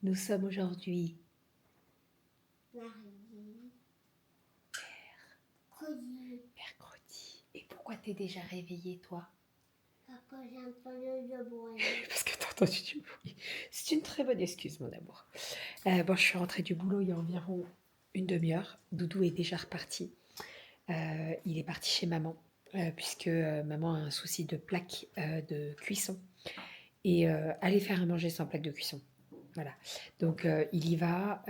Nous sommes aujourd'hui mercredi. Et pourquoi t'es déjà réveillée, toi? Parce que j'ai entendu le bruit. Parce que t'as entendu du bruit. C'est une très bonne excuse, mon amour. Bon, je suis rentrée du boulot il y a environ une demi-heure. Doudou est déjà reparti. Il est parti chez maman, puisque maman a un souci de plaque de cuisson. Et aller faire à manger sans plaque de cuisson. Voilà. Donc il y va,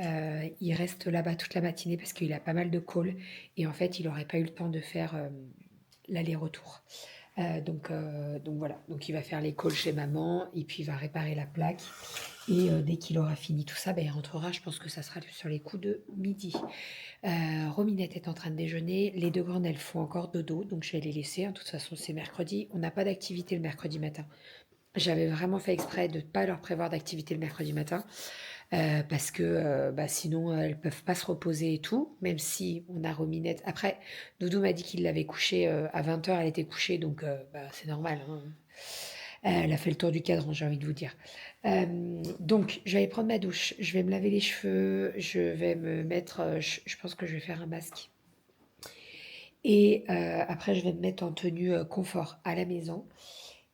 il reste là-bas toute la matinée parce qu'il a pas mal de calls. Et en fait, il n'aurait pas eu le temps de faire l'aller-retour. Donc voilà, donc il va faire les calls chez maman et puis il va réparer la plaque. Et dès qu'il aura fini tout ça, ben, il rentrera, je pense que ça sera sur les coups de midi. Rominette est en train de déjeuner, les deux grandes elles font encore dodo, donc je vais les laisser, de toute façon c'est mercredi, on n'a pas d'activité le mercredi matin. J'avais vraiment fait exprès de ne pas leur prévoir d'activité le mercredi matin. Parce que sinon elles peuvent pas se reposer et tout, même si on a Rominette. Après, Doudou m'a dit qu'il l'avait couchée à 20h, elle était couchée, donc c'est normal. Hein. Elle a fait le tour du cadran, j'ai envie de vous dire. Donc, je vais aller prendre ma douche, je vais me laver les cheveux, je vais me mettre, je pense que je vais faire un masque. Et après, je vais me mettre en tenue confort à la maison.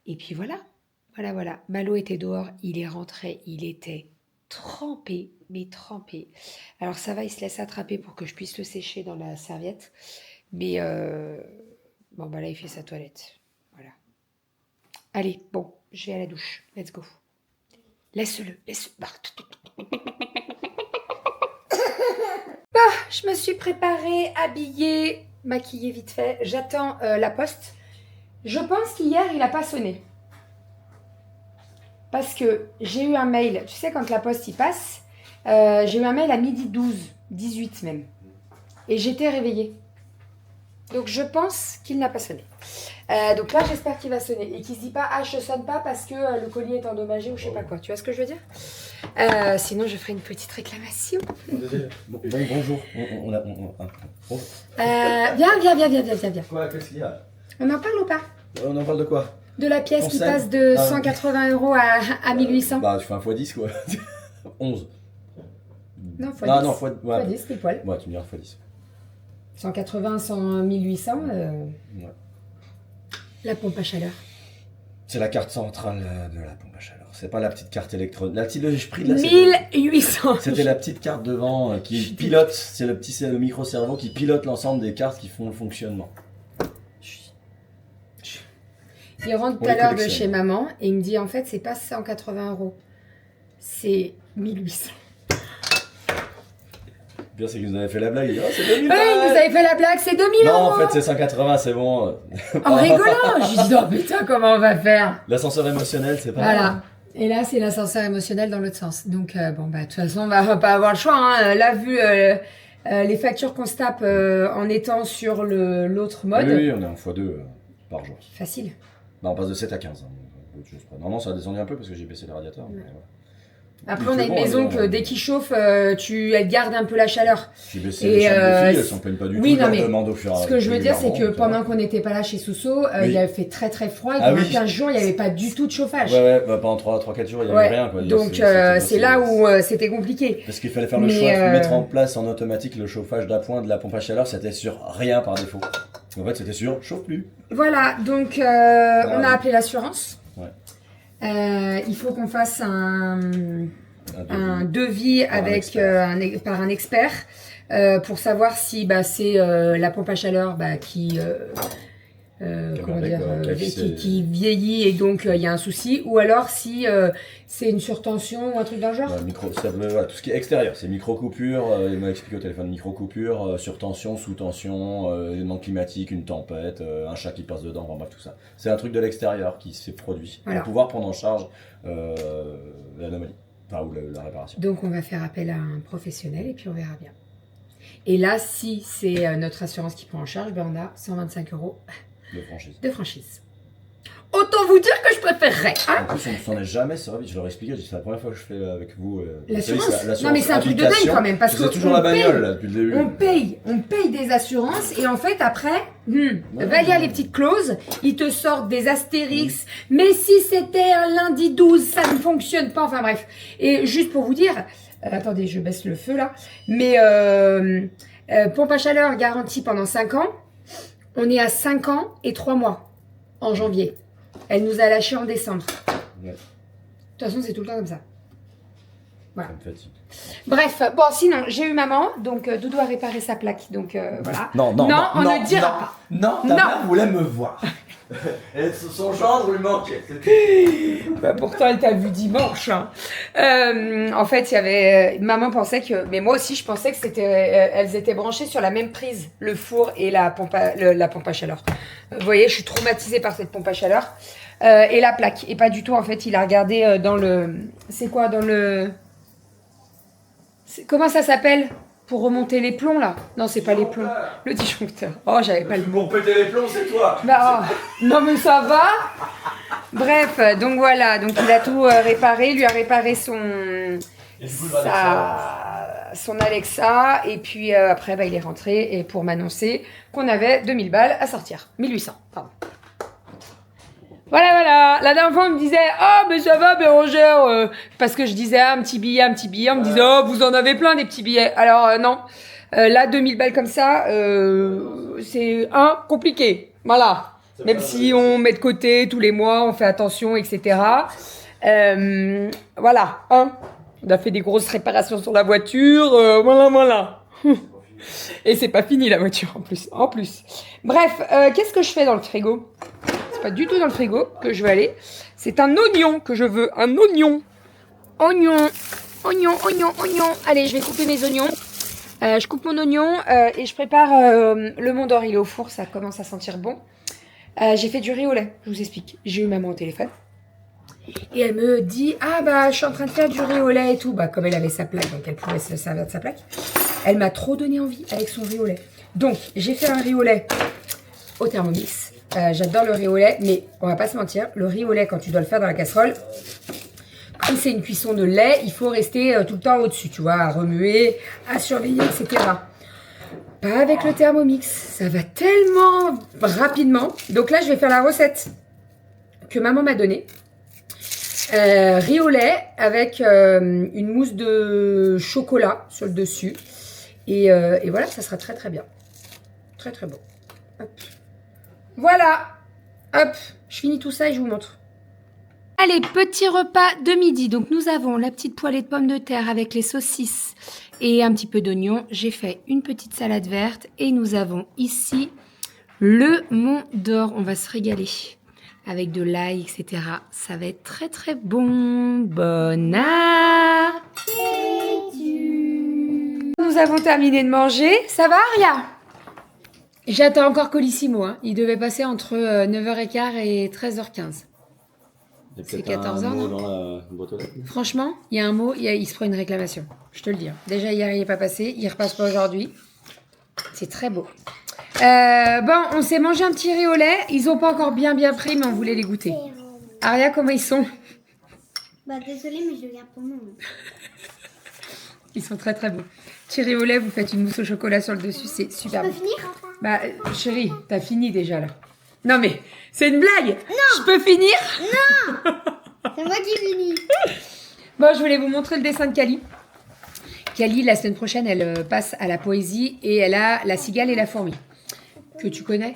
Et puis voilà, voilà. Malo était dehors, il est rentré, il était trempé, mais trempé. Alors ça va, il se laisse attraper pour que je puisse le sécher dans la serviette. Mais bon, bah là, il fait sa toilette. Voilà. Allez, bon, je vais à la douche. Let's go. Laisse-le, laisse-le. Je me suis préparée, habillée, maquillée vite fait. J'attends la poste. Je pense qu'hier, il n'a pas sonné. Parce que j'ai eu un mail, tu sais, quand la poste y passe, j'ai eu un mail à midi 12, 18 même. Et j'étais réveillée. Donc je pense qu'il n'a pas sonné. Donc là, j'espère qu'il va sonner. Et qu'il ne se dit pas, ah, je ne sonne pas parce que le colis est endommagé ou je sais pas quoi. Tu vois ce que je veux dire? Sinon, je ferai une petite réclamation. Bonjour. Bonjour. Viens. Quoi, qu'est-ce qu'il y a? On en parle ou pas? On en parle de quoi? De la pièce qui Conseil. passe de Ah. 180 € à 1800. Bah, tu fais un x10 quoi. 11. Non, x10. Ah non, ouais. x10, pile poil. Ouais, tu me diras x10. 180, 100, 1800. Ouais. La pompe à chaleur. C'est la carte centrale de la pompe à chaleur. C'est pas la petite carte électronique. La petite, je prie de la 1800. C'était la petite carte devant qui pilote. C'est le micro-cerveau qui pilote l'ensemble des cartes qui font le fonctionnement. Il rentre tout à l'heure de chez maman et il me dit en fait c'est pas 180 €, c'est 1800. Le pire c'est que vous avez fait la blague. Il dit, oh, c'est 2000 Oui, vous avez fait la blague, c'est 2000 €. Non, en fait c'est 180, c'est bon. En rigolant, je lui dis oh putain comment on va faire. L'ascenseur émotionnel, c'est pas Voilà. mal. Et là c'est l'ascenseur émotionnel dans l'autre sens. Donc bon bah de toute façon on va pas avoir le choix. Hein. Là vu les factures qu'on se tape en étant sur l'autre mode. Oui, on est en x2 par jour. Facile. Bah, on passe de 7 à 15. Normalement, ça a descendu un peu parce que j'ai baissé les radiateurs. Ouais. Mais voilà. Après, on a une maison que dès qu'il chauffe, elle garde un peu la chaleur. J'ai baissé les chambres des filles, elles s'en plaignent pas du tout. Oui, non, mais demande au fur et à ce que je veux dire, c'est que régulièrement, pendant qu'on n'était pas là chez Sousso, Oui. il avait fait très très froid et Ah pendant oui. 15 jours, il n'y avait pas du tout de chauffage. Ouais, bah, pendant 3-4 jours, il n'y avait rien. Quoi. Donc, c'est là où c'était compliqué. Parce qu'il fallait faire le choix de mettre en place en automatique le chauffage d'appoint de la pompe à chaleur, c'était sur rien par défaut. En fait, c'était sur chauffe plus. Voilà, donc on a appelé l'assurance. Ouais. Il faut qu'on fasse un devis avec, par un expert pour savoir si c'est la pompe à chaleur qui qui vieillit et donc il y a un souci, ou alors si c'est une surtension ou un truc dans le genre. Voilà, tout ce qui est extérieur, c'est micro-coupure, il m'a expliqué au téléphone, micro-coupure, surtension, sous-tension, élément climatique, une tempête, un chat qui passe dedans, bref tout ça. C'est un truc de l'extérieur qui s'est produit pour pouvoir prendre en charge l'anomalie, ou la réparation. Donc on va faire appel à un professionnel et puis on verra bien. Et là, si c'est notre assurance qui prend en charge, on a 125 € de franchise. Autre autant vous dire que je préférerais. Hein. En plus, on ne s'en est jamais servi. Je leur expliquais, c'est la première fois que je fais avec vous. L'assurance. Non, mais c'est un truc de dingue quand même. Parce que c'est toujours la bagnole là, depuis le début. On paye des assurances et en fait, après, va lire les petites clauses. Ils te sortent des astérix. Mais si c'était un lundi 12, ça ne fonctionne pas. Enfin bref. Et juste pour vous dire, attendez, je baisse le feu là. Mais pompe à chaleur garantie pendant 5 ans. On est à 5 ans et 3 mois en janvier. Elle nous a lâché en décembre. Ouais. De toute façon, c'est tout le temps comme ça. Voilà. Ça me fatigue. Bref, bon, sinon, j'ai eu maman, donc Doudou a réparé sa plaque, donc voilà. Non, on ne dira pas. Non, ta mère voulait me voir. Et son gendre lui manquait. Bah, pourtant, elle t'a vu dimanche. Hein. En fait, il y avait. Maman pensait que. Mais moi aussi, je pensais que c'était. Elles étaient branchées sur la même prise, le four et la pompe à chaleur. Vous voyez, je suis traumatisée par cette pompe à chaleur. Et la plaque. Et pas du tout, en fait, il a regardé dans le. C'est quoi, dans le. Comment ça s'appelle pour remonter les plombs là? Non, c'est pas les plombs. Le disjoncteur. Oh, j'avais pas le mot. Pour péter les plombs, c'est toi. Bah, oh. Non, mais ça va. Bref, donc voilà. Donc il a tout réparé. Il lui a réparé son Alexa. Et puis après, bah, il est rentré et pour m'annoncer qu'on avait 2000 balles à sortir. 1800, pardon. Voilà. La dernière fois, on me disait « Ah, mais ça va, Bérangère !» Parce que je disais ah, un petit billet. On me disait « Oh, vous en avez plein, des petits billets. » Alors, non. Là, 2000 balles comme ça, c'est compliqué. Voilà. Même si on met de côté tous les mois, on fait attention, etc. Voilà. Hein. On a fait des grosses réparations sur la voiture. Voilà. Et c'est pas fini, la voiture, en plus. Bref, qu'est-ce que je fais dans le frigo ? C'est pas du tout dans le frigo que je veux aller. C'est un oignon que je veux. Un oignon. Oignon. Allez, je vais couper mes oignons. Je coupe mon oignon et je prépare le Mont d'Or. Il est au four, ça commence à sentir bon. J'ai fait du riz au lait, je vous explique. J'ai eu maman au téléphone. Et elle me dit, ah bah je suis en train de faire du riz au lait et tout. Bah comme elle avait sa plaque, donc elle pouvait se servir de sa plaque. Elle m'a trop donné envie avec son riz au lait. Donc j'ai fait un riz au lait au Thermomix. J'adore le riz au lait, mais on va pas se mentir, le riz au lait, quand tu dois le faire dans la casserole, comme c'est une cuisson de lait, il faut rester tout le temps au-dessus, tu vois, à remuer, à surveiller, etc. Pas avec le Thermomix, ça va tellement rapidement. Donc là, je vais faire la recette que maman m'a donnée. Riz au lait avec une mousse de chocolat sur le dessus. Et voilà, ça sera très très bien. Très très bon. Hop. Voilà, hop, je finis tout ça et je vous montre. Allez, petit repas de midi. Donc nous avons la petite poêlée de pommes de terre avec les saucisses et un petit peu d'oignon. J'ai fait une petite salade verte et nous avons ici le Mont d'Or. On va se régaler avec de l'ail, etc. Ça va être très très bon. Bon appétit. Nous avons terminé de manger. Ça va, Aria ? J'attends encore Colissimo. Hein. Il devait passer entre 9h15 et 13h15. C'est 14h, non dans la boîte aux lettres. Franchement, il y a un mot, il se prend une réclamation. Je te le dis. Hein. Déjà, hier, il n'est pas passé. Il ne repasse pas aujourd'hui. C'est très beau. Bon, on s'est mangé un petit riz au lait. Ils n'ont pas encore bien pris, mais on voulait les goûter. Aria, comment ils sont? Bah, désolée, mais je le garde pour moi. Ils sont très très beaux. Petit riz au lait, vous faites une mousse au chocolat sur le dessus, c'est super Je bon. peux finir? Bah, chérie, t'as fini déjà là. Non mais, c'est une blague. Non. Je peux finir? C'est moi qui finis. Bon, je voulais vous montrer le dessin de Kali. Kali, la semaine prochaine, elle passe à la poésie et elle a la cigale et la fourmi. Que tu connais?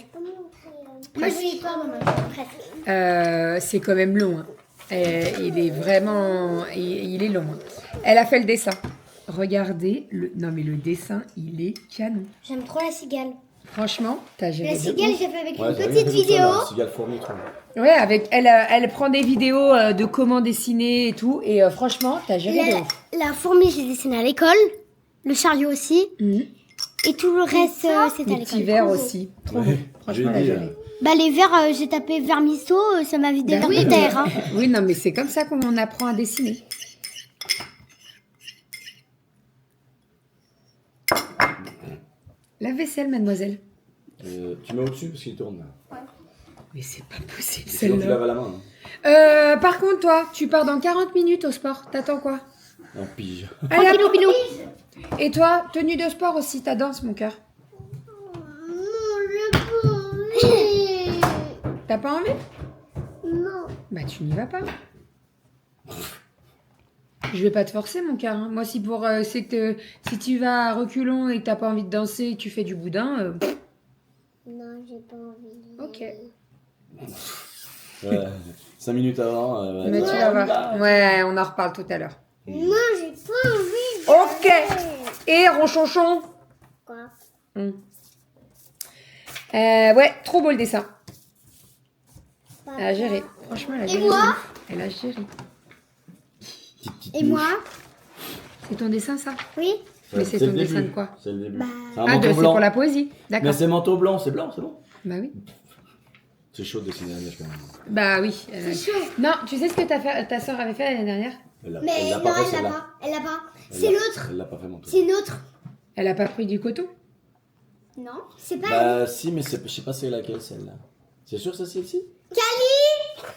Moi, je lis pas, maman. Presque. C'est quand même long. Hein. Il est vraiment... Il est long. Hein. Elle a fait le dessin. Regardez. Non mais le dessin, il est canon. J'aime trop la cigale. Franchement, t'as géré La de cigale, ouf. j'ai fait avec Ouais, une petite vidéo. Cigale fourmi, trop bien. Ouais, avec elle prend des vidéos de comment dessiner et tout. Et franchement, t'as géré de ouf. La fourmi, j'ai dessiné à l'école. Le chariot aussi. Et tout le reste, c'était à Les l'école. petits verres aussi. Trop beau. Franchement, elle a géré. Bah, les verres, j'ai tapé vermisseau, ça m'a vidé vers de terre. Hein. Oui, non, mais c'est comme ça qu'on apprend à dessiner. La vaisselle, mademoiselle. Tu mets au-dessus parce qu'il tourne là. Mais c'est pas possible, Sinon, tu celle-là. laves à la main. Hein. Par contre, toi, tu pars dans 40 minutes au sport. T'attends quoi? En pige. Allez, Tranquillou, hop. pilou. Et toi, tenue de sport aussi, ta danse, mon cœur. T'as pas envie? Non. Bah, tu n'y vas pas. Je vais pas te forcer, mon cœur. Hein. Moi, si si tu vas à reculons et que t'as pas envie de danser et que tu fais du boudin, Non, j'ai pas envie. ok. Ouais, 5 minutes avant. Mais tu vas voir. Ouais, on en reparle tout à l'heure. Non, j'ai pas envie. Ok. Et ronchonchon. Quoi? Ouais, trop beau le dessin. Papa. Elle a géré. Franchement, elle a Et géré. moi? Elle a géré. Et moi? C'est ton dessin, ça? Oui. Mais c'est le ton dessin début. de quoi? C'est le début. Bah. C'est un Ah, manteau c'est blanc. pour la poésie. Mais D'accord. c'est manteau blanc, c'est blanc, c'est bon. Bah oui. C'est chaud de dessiner la neige quand même. Bah oui. C'est chaud. Non, tu sais ce que ta soeur avait fait l'année dernière? Elle l'a Mais elle l'a non, pas fait, elle l'a celle-là. pas. Elle l'a pas. Elle C'est l'a- l'autre. Elle l'a pas fait, manteau. C'est une autre. Elle a pas pris du coton? Non, c'est pas Bah si, mais je sais pas c'est laquelle celle-là. C'est sûr que c'est celle-ci? Cali,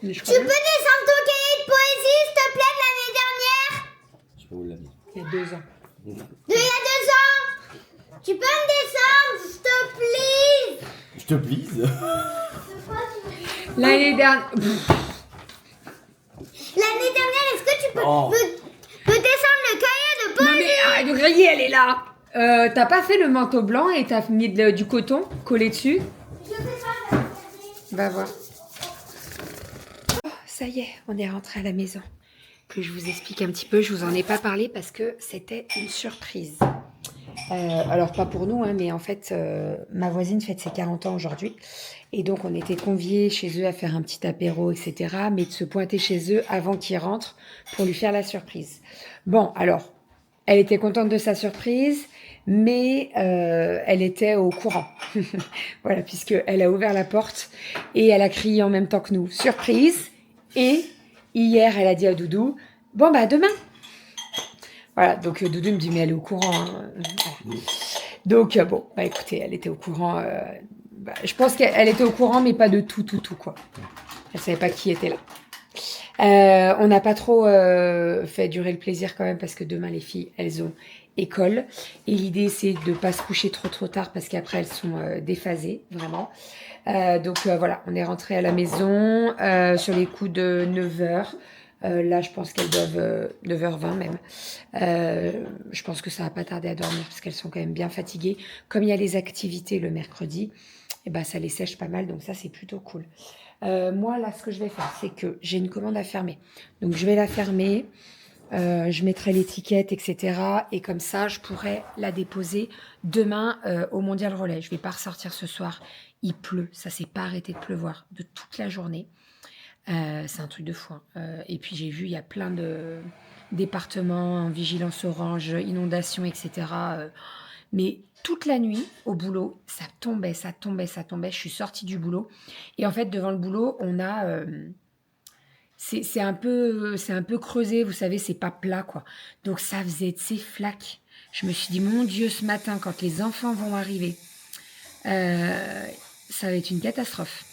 Mais je tu crois peux bien. descendre ton cahier de poésie, s'il te plaît, de l'année dernière? Je sais pas où elle l'a mis. Il y a 2 ans. De il y a 2 ans. Tu peux me descendre, s'il te plaît? Je te blise. L'année dernière. L'année dernière, est-ce que tu peux Oh. me descendre le cahier de Non poésie? mais arrête de griller, elle est là. T'as pas fait le manteau blanc et t'as mis du coton collé dessus? Je fais pas. Va voir. Oh, ça y est, on est rentré à la maison. Que je vous explique un petit peu, je vous en ai pas parlé parce que c'était une surprise. Alors pas pour nous, hein, mais en fait, ma voisine fête ses 40 ans aujourd'hui. Et donc on était conviés chez eux à faire un petit apéro, etc. Mais de se pointer chez eux avant qu'ils rentrent pour lui faire la surprise. Bon, alors, elle était contente de sa surprise, mais elle était au courant. Voilà, puisqu'elle a ouvert la porte et elle a crié en même temps que nous, surprise. Et hier, elle a dit à Doudou, bon bah demain. Voilà, donc Doudou me dit, mais elle est au courant. Hein. Voilà. Donc bon, bah écoutez, elle était au courant. Je pense qu'elle était au courant, mais pas de tout, quoi. Elle savait pas qui était là. On n'a pas trop fait durer le plaisir quand même parce que demain les filles elles ont école et l'idée c'est de pas se coucher trop tard parce qu'après elles sont déphasées vraiment. Donc voilà, on est rentré à la maison sur les coups de 9h. Là je pense qu'elles doivent 9h20 même. Je pense que ça va pas tarder à dormir parce qu'elles sont quand même bien fatiguées. Comme il y a les activités le mercredi, et ben ça les sèche pas mal donc ça c'est plutôt cool. Moi, là, ce que je vais faire, c'est que j'ai une commande à fermer. Donc, je vais la fermer. Je mettrai l'étiquette, etc. Et comme ça, je pourrai la déposer demain au Mondial Relais. Je vais pas ressortir ce soir. Il pleut. Ça s'est pas arrêté de pleuvoir de toute la journée. C'est un truc de fou. Hein. Et puis, j'ai vu, il y a plein de départements en vigilance orange, inondations, etc. Mais toute la nuit, au boulot, ça tombait. Je suis sortie du boulot. Et en fait, devant le boulot, on a... c'est un peu creusé, vous savez, c'est pas plat, quoi. Donc, ça faisait de ces flaques. Je me suis dit, mon Dieu, ce matin, quand les enfants vont arriver, ça va être une catastrophe.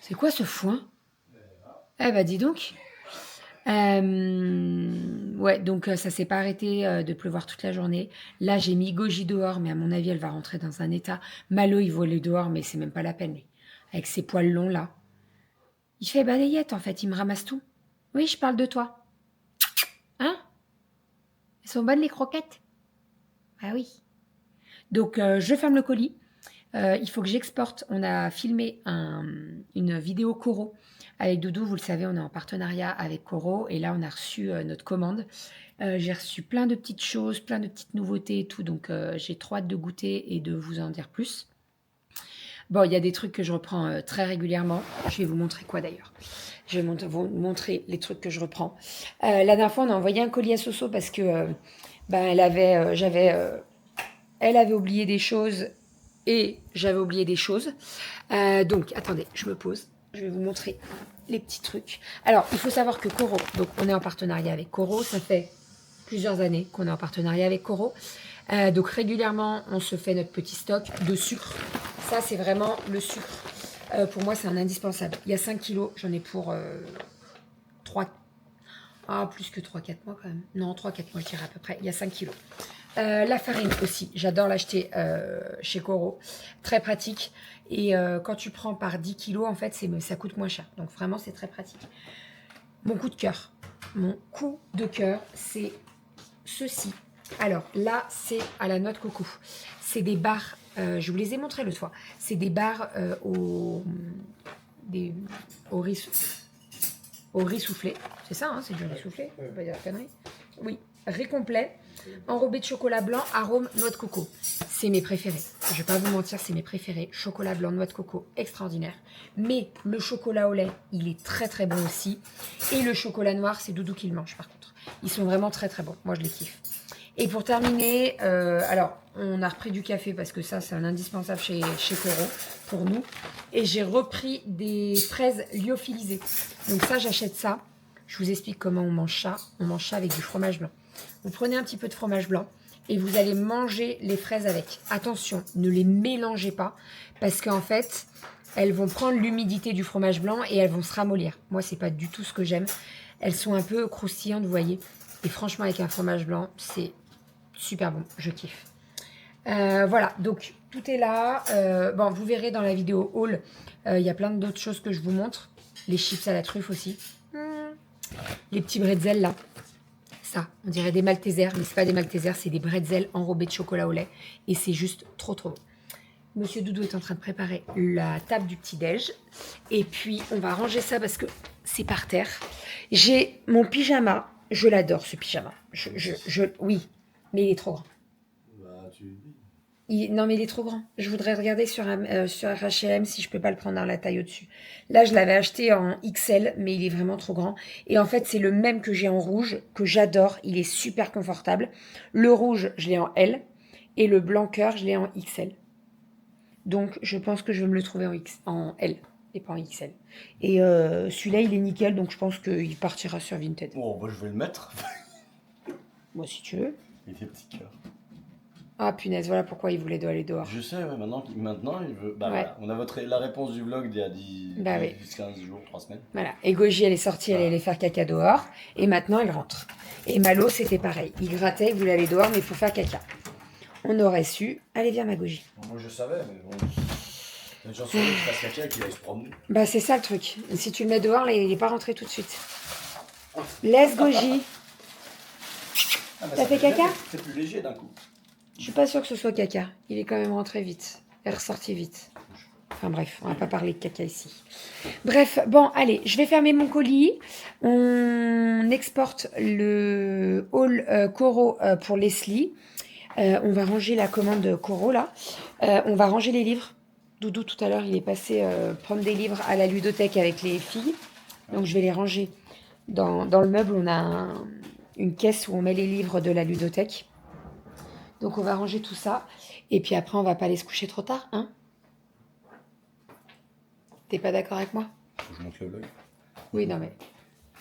C'est quoi ce foin? Eh ben, dis donc. Ouais, donc ça s'est pas arrêté de pleuvoir toute la journée. Là, j'ai mis Goji dehors, mais à mon avis, elle va rentrer dans un état. Malo, il volait dehors, mais c'est même pas la peine, lui. Avec ses poils longs, là. Il fait balayette, en fait, il me ramasse tout. Oui, je parle de toi. Hein? Elles sont bonnes, les croquettes? Ah oui. Donc, je ferme le colis. Il faut que j'exporte. On a filmé une vidéo Coro avec Doudou. Vous le savez, on est en partenariat avec Coro. Et là, on a reçu notre commande. J'ai reçu plein de petites choses, plein de petites nouveautés et tout. Donc, j'ai trop hâte de goûter et de vous en dire plus. Bon, il y a des trucs que je reprends très régulièrement. Je vais vous montrer quoi d'ailleurs. Je vais vous montrer les trucs que je reprends. La dernière fois, on a envoyé un colis à Soso parce que elle avait oublié des choses et j'avais oublié des choses. Donc, attendez, je me pose. Je vais vous montrer les petits trucs. Alors, il faut savoir que Coro, donc on est en partenariat avec Coro. Ça fait plusieurs années qu'on est en partenariat avec Coro. Donc, régulièrement, on se fait notre petit stock de sucre. Ça, c'est vraiment le sucre Pour moi, c'est un indispensable. Il y a 5 kilos, j'en ai pour 3. Ah, plus que 3-4 mois quand même. Non, 3-4 mois, je dirais à peu près. Il y a 5 kilos. La farine aussi, j'adore l'acheter chez Coro. Très pratique. Et quand tu prends par 10 kilos, en fait, ça coûte moins cher. Donc vraiment, c'est très pratique. Mon coup de cœur. Mon coup de cœur, c'est ceci. Alors là, c'est à la noix de coco. C'est des barres, je vous les ai montrées l'autre fois. C'est des barres au riz soufflé. C'est ça, hein, c'est du riz soufflé. On va pas dire la connerie. Oui, riz complet, enrobé de chocolat blanc, arôme noix de coco. C'est mes préférés. Je ne vais pas vous mentir, c'est mes préférés. Chocolat blanc, noix de coco, extraordinaire. Mais le chocolat au lait, il est très très bon aussi. Et le chocolat noir, c'est Doudou qui le mange par contre. Ils sont vraiment très très bons. Moi, je les kiffe. Et pour terminer, alors, on a repris du café parce que ça, c'est un indispensable chez Coro pour nous. Et j'ai repris des fraises lyophilisées. Donc ça, j'achète ça. Je vous explique comment on mange ça. On mange ça avec du fromage blanc. Vous prenez un petit peu de fromage blanc et vous allez manger les fraises avec. Attention, ne les mélangez pas parce qu'en fait, elles vont prendre l'humidité du fromage blanc et elles vont se ramollir. Moi, c'est pas du tout ce que j'aime. Elles sont un peu croustillantes, vous voyez. Et franchement, avec un fromage blanc, c'est super bon. Je kiffe. Voilà, donc tout est là. Bon, vous verrez dans la vidéo haul, il y a plein d'autres choses que je vous montre. Les chips à la truffe aussi. Les petits bretzels là. Ça, on dirait des Maltesers, mais c'est pas des Maltesers, c'est des bretzels enrobés de chocolat au lait. Et c'est juste trop trop bon. Monsieur Doudou est en train de préparer la table du petit-déj. Et puis, on va ranger ça parce que c'est par terre. J'ai mon pyjama. Je l'adore, ce pyjama. Oui, mais il est trop grand. Bah, Non, mais il est trop grand. Je voudrais regarder sur H&M si je peux pas le prendre dans la taille au-dessus. Là, je l'avais acheté en XL, mais il est vraiment trop grand. Et en fait, c'est le même que j'ai en rouge, que j'adore. Il est super confortable. Le rouge, je l'ai en L. Et le blanc cœur, je l'ai en XL. Donc, je pense que je vais me le trouver en L et pas en XL. Et celui-là, il est nickel, donc je pense qu'il partira sur Vinted. Bon, bah, je vais le mettre. Moi, si tu veux. Il fait petit cœur. Ah, punaise, voilà pourquoi il voulait aller dehors. Je sais, ouais, maintenant il veut. Bah Ouais. voilà, on a la réponse du vlog d'il y a 10, Bah oui. 15 jours, 3 semaines. Voilà. Et Goji, elle est sortie, elle allait faire caca dehors. Et maintenant, elle rentre. Et Malo, c'était pareil. Il grattait, il voulait aller dehors, mais il faut faire caca. On aurait su. Allez, viens, ma Goji. Moi je savais, mais bon. Les gens sont qu'il fasse caca et qu'il aille se promener. Bah, c'est ça le truc. Si tu le mets dehors, là, il n'est pas rentré tout de suite. Laisse Goji. Ah, T'as fait caca? C'est plus léger d'un coup. Je suis pas sûre que ce soit caca. Il est quand même rentré vite. Il est ressorti vite. Enfin bref, on va pas parler de caca ici. Bref, bon, allez, je vais fermer mon colis. On exporte le haul Coro pour Leslie. On va ranger la commande Coro là. On va ranger les livres. Doudou, tout à l'heure, il est passé prendre des livres à la ludothèque avec les filles. Donc je vais les ranger. Dans le meuble, on a une caisse où on met les livres de la ludothèque. Donc on va ranger tout ça. Et puis après, on va pas aller se coucher trop tard, hein? T'es pas d'accord avec moi? Faut que je monte le vlog. Oui, non mais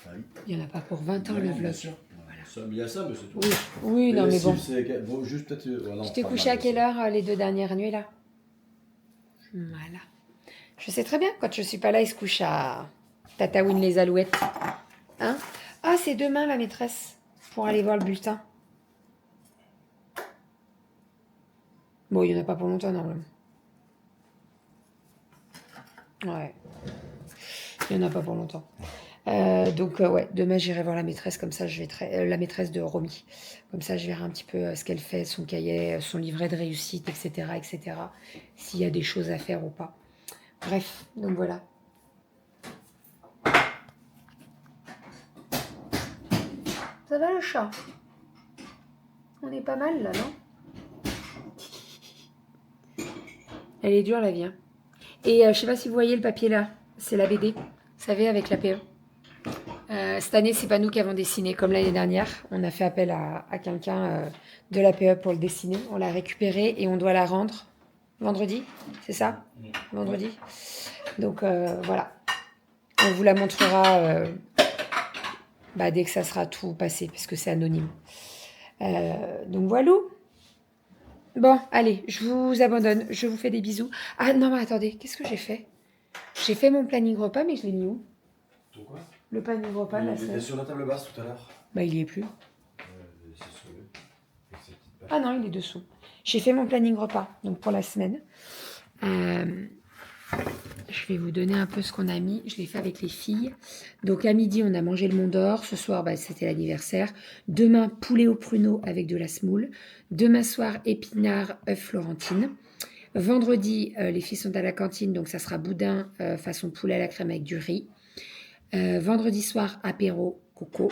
Ah oui. il y en a pas pour 20 ans le vlog. Bien sûr. Voilà. Il y a ça, mais c'est tout. Oui, non mais bon. Bon, juste peut-être. Ouais, non, Tu t'es pas couché mal, à quelle ça. heure les 2 dernières nuits là? Voilà. Je sais très bien, quand je suis pas là, il se couche à Tataouine les Alouettes. Hein? Ah, c'est demain la maîtresse pour aller voir le bulletin. Bon, il n'y en a pas pour longtemps normalement. Ouais. Il n'y en a pas pour longtemps. Donc, ouais, demain j'irai voir la maîtresse, comme ça je vais la maîtresse de Romy. Comme ça je verrai un petit peu ce qu'elle fait, son cahier, son livret de réussite, etc. etc. S'il y a des choses à faire ou pas. Bref, donc voilà. Ça va le chat? On est pas mal là, non? Elle est dure la vie. Hein. Et je sais pas si vous voyez le papier là, c'est la BD, vous savez, avec l'APE. Cette année, c'est pas nous qui avons dessiné, comme l'année dernière. On a fait appel à quelqu'un de l'APE pour le dessiner. On l'a récupéré et on doit la rendre vendredi, c'est ça? Vendredi. Donc voilà. On vous la montrera dès que ça sera tout passé, parce que c'est anonyme. Donc voilà. Bon, allez, je vous abandonne. Je vous fais des bisous. Ah non, mais attendez, qu'est-ce que j'ai fait? J'ai fait mon planning repas, mais je l'ai mis où? Ton quoi? Le planning repas, là, Il était c'est... sur la table basse tout à l'heure. Bah, il y est plus. C'est sauvé. Avec ses petites pattes. Ah non, il est dessous. J'ai fait mon planning repas, donc pour la semaine. Je vais vous donner un peu ce qu'on a mis. Je l'ai fait avec les filles. Donc à midi, on a mangé le Mont d'Or. Ce soir, bah, c'était l'anniversaire. Demain, poulet au pruneau avec de la semoule. Demain soir, épinards, œufs florentine. Vendredi, les filles sont à la cantine, donc ça sera boudin façon poulet à la crème avec du riz. Vendredi soir, apéro, coco.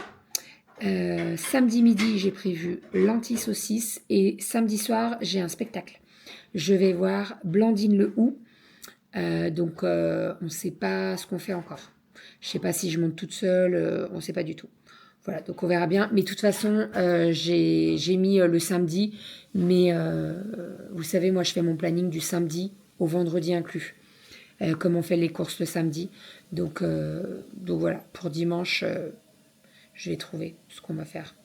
Samedi midi, j'ai prévu lentilles saucisses. Et samedi soir, j'ai un spectacle. Je vais voir Blandine Le Hou. Donc, on ne sait pas ce qu'on fait encore. Je ne sais pas si je monte toute seule, on ne sait pas du tout. Voilà, donc on verra bien. Mais de toute façon, j'ai mis le samedi. Mais vous savez, moi, je fais mon planning du samedi au vendredi inclus. Comme on fait les courses le samedi. Donc voilà, pour dimanche, je vais trouver ce qu'on va faire.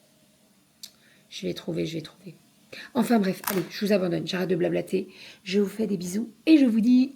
Je vais trouver. Enfin bref, allez, je vous abandonne. J'arrête de blablater. Je vous fais des bisous et je vous dis